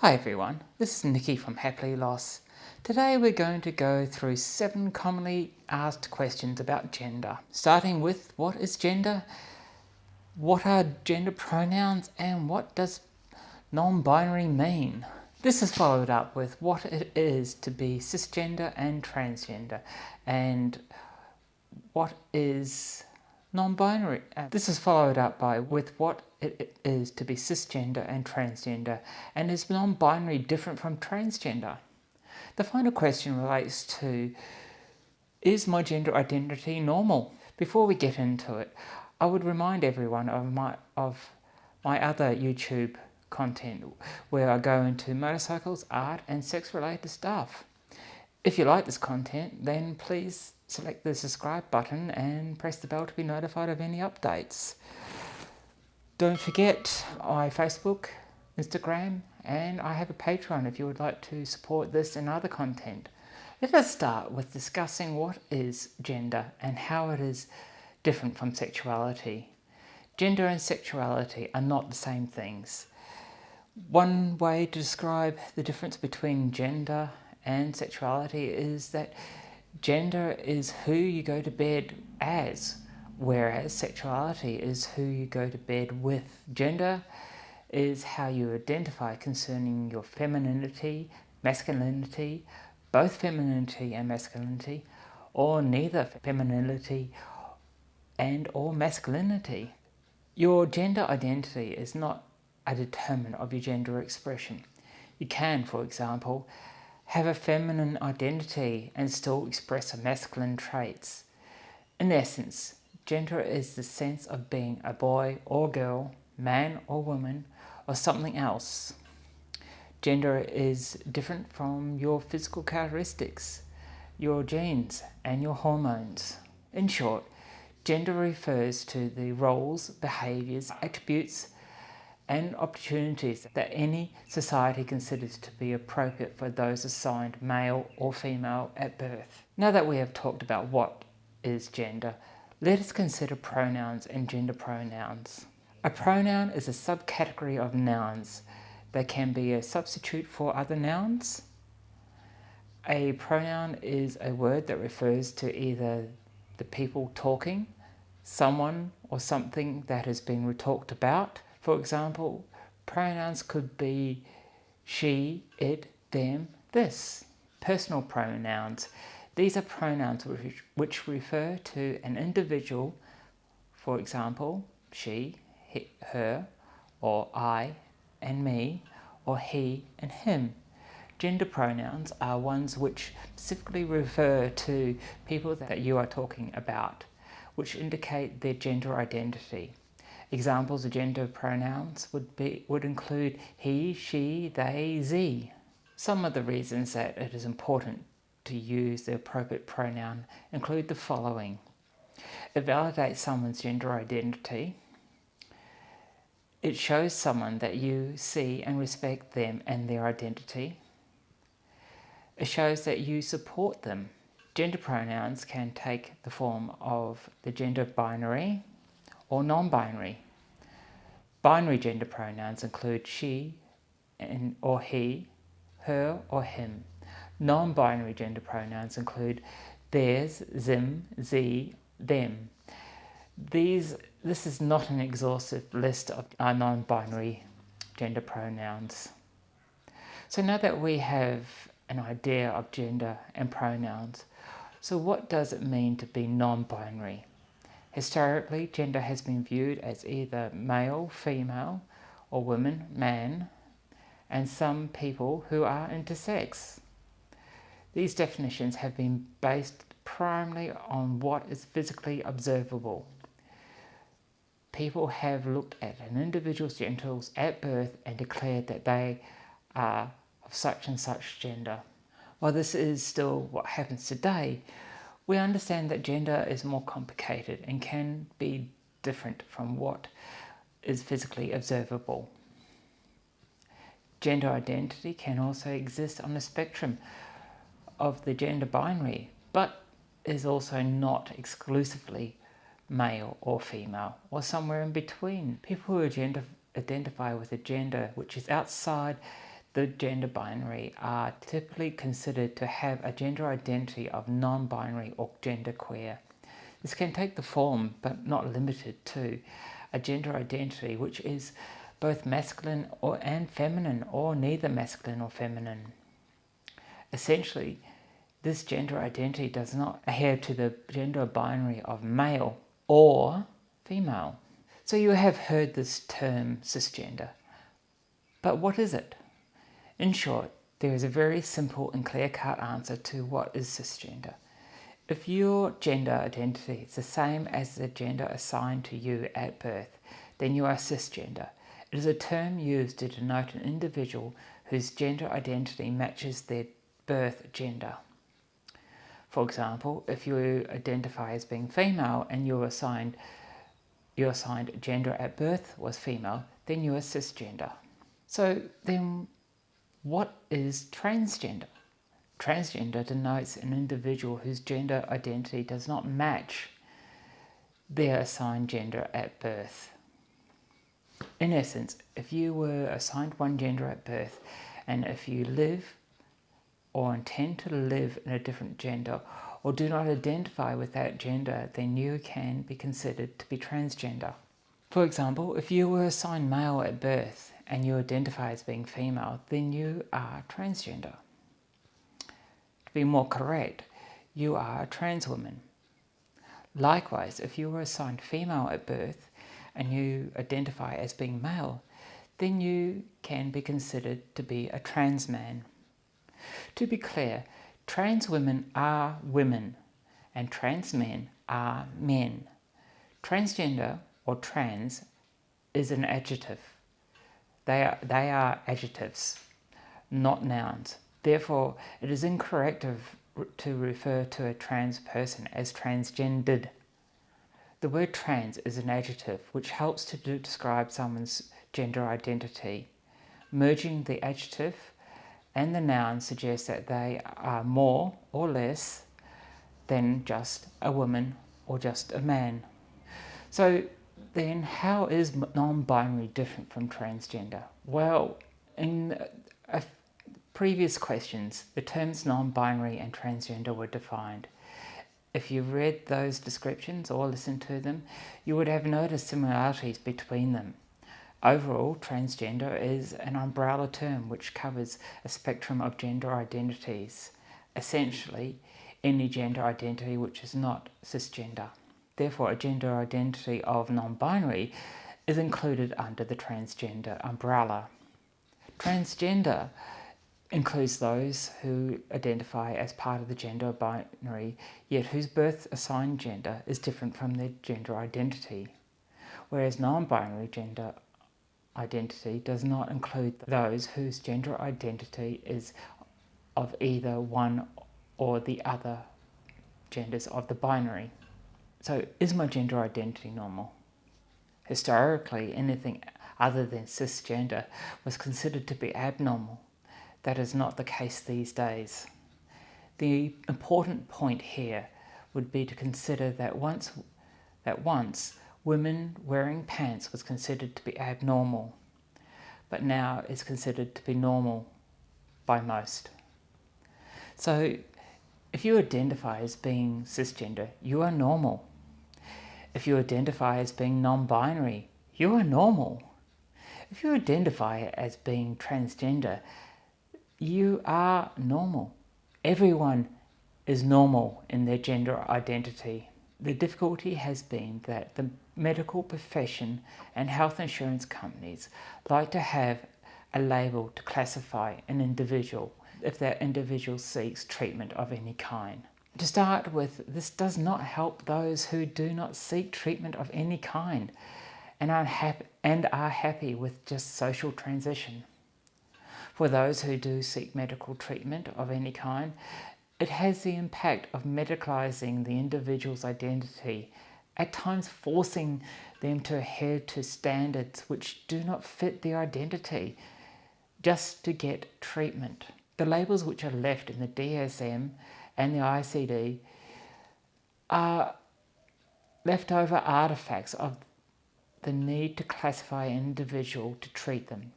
Hi everyone, this is Nikki from Happily Lost. Today we're going to go through 7 commonly asked questions about gender, starting with what is gender, what are gender pronouns, and what does non-binary mean. This is followed up with what it is to be cisgender and transgender, and what is non-binary. This is followed up by with what it is to be cisgender and transgender, and is non-binary different from transgender? The final question relates to, is my gender identity normal? Before we get into it, I would remind everyone of my other YouTube content where I go into motorcycles, art and sex related stuff. If you like this content, then please select the subscribe button and press the bell to be notified of any updates. Don't forget my Facebook, Instagram, and I have a Patreon if you would like to support this and other content. Let us start with discussing what is gender and how it is different from sexuality. Gender and sexuality are not the same things. One way to describe the difference between gender and sexuality is that gender is who you go to bed as, whereas sexuality is who you go to bed with. Gender is how you identify concerning your femininity, masculinity, both femininity and masculinity, or neither femininity and or masculinity. Your gender identity is not a determinant of your gender expression. You can, for example, have a feminine identity and still express masculine traits. In essence, gender is the sense of being a boy or girl, man or woman, or something else. Gender is different from your physical characteristics, your genes, and your hormones. In short, gender refers to the roles, behaviours, attributes, and opportunities that any society considers to be appropriate for those assigned male or female at birth. Now that we have talked about what is gender, let us consider pronouns and gender pronouns. A pronoun is a subcategory of nouns. They can be a substitute for other nouns. A pronoun is a word that refers to either the people talking, someone or something that has been talked about. For example, pronouns could be she, it, them, this. Personal pronouns. These are pronouns which refer to an individual, for example, she, her, or I and me, or he and him. Gender pronouns are ones which specifically refer to people that you are talking about, which indicate their gender identity. Examples of gender pronouns would include he, she, they, ze. Some of the reasons that it is important to use the appropriate pronoun include the following. It validates someone's gender identity. It shows someone that you see and respect them and their identity. It shows that you support them. Gender pronouns can take the form of the gender binary or non-binary. Binary gender pronouns include she or he, her or him. Non-binary gender pronouns include theirs, them, ze, them. This is not an exhaustive list of our non-binary gender pronouns. So now that we have an idea of gender and pronouns, so what does it mean to be non-binary? Historically, gender has been viewed as either male, female, or woman, man, and some people who are intersex. These definitions have been based primarily on what is physically observable. People have looked at an individual's genitals at birth and declared that they are of such and such gender. While this is still what happens today, we understand that gender is more complicated and can be different from what is physically observable. Gender identity can also exist on the spectrum of the gender binary, but is also not exclusively male or female, or somewhere in between. People who identify with a gender which is outside the gender binary are typically considered to have a gender identity of non-binary or genderqueer. This can take the form, but not limited to, a gender identity which is both masculine and feminine, or neither masculine or feminine. Essentially, this gender identity does not adhere to the gender binary of male or female. So you have heard this term cisgender. But what is it? In short, there is a very simple and clear-cut answer to what is cisgender. If your gender identity is the same as the gender assigned to you at birth, then you are cisgender. It is a term used to denote an individual whose gender identity matches their birth gender. For example, if you identify as being female and your assigned gender at birth was female, then you are cisgender. So then what is transgender? Transgender denotes an individual whose gender identity does not match their assigned gender at birth. In essence, if you were assigned one gender at birth, and if you live or intend to live in a different gender or do not identify with that gender, then you can be considered to be transgender. For example, if you were assigned male at birth and you identify as being female, then you are transgender. To be more correct, you are a trans woman. Likewise, if you were assigned female at birth and you identify as being male, then you can be considered to be a trans man. To be clear, trans women are women and trans men are men. Transgender or trans is an adjective. They are adjectives, not nouns. Therefore, it is incorrect to refer to a trans person as transgendered. The word trans is an adjective which helps to describe someone's gender identity. Merging the adjective and the noun suggests that they are more or less than just a woman or just a man. So then how is non-binary different from transgender? Well, in previous questions, the terms non-binary and transgender were defined. If you read those descriptions or listened to them, you would have noticed similarities between them. Overall, transgender is an umbrella term which covers a spectrum of gender identities, essentially any gender identity which is not cisgender. Therefore, a gender identity of non-binary is included under the transgender umbrella. Transgender includes those who identify as part of the gender binary, yet whose birth assigned gender is different from their gender identity, whereas non-binary gender identity does not include those whose gender identity is of either one or the other genders of the binary. So, is my gender identity normal? Historically, anything other than cisgender was considered to be abnormal. That is not the case these days. The important point here would be to consider that once women wearing pants was considered to be abnormal, but now is considered to be normal by most. So if you identify as being cisgender, you are normal. If you identify as being non-binary, you are normal. If you identify as being transgender, you are normal. Everyone is normal in their gender identity. The difficulty has been that the medical profession and health insurance companies like to have a label to classify an individual if that individual seeks treatment of any kind. To start with, this does not help those who do not seek treatment of any kind and are happy with just social transition. For those who do seek medical treatment of any kind, it has the impact of medicalising the individual's identity, at times forcing them to adhere to standards which do not fit their identity, just to get treatment. The labels which are left in the DSM and the ICD are leftover artefacts of the need to classify an individual to treat them.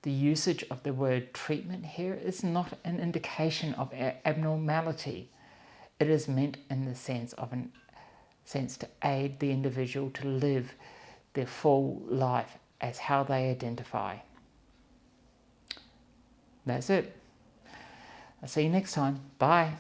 The usage of the word treatment here is not an indication of abnormality. It is meant in the sense to aid the individual to live their full life as how they identify. That's it. I'll see you next time. Bye.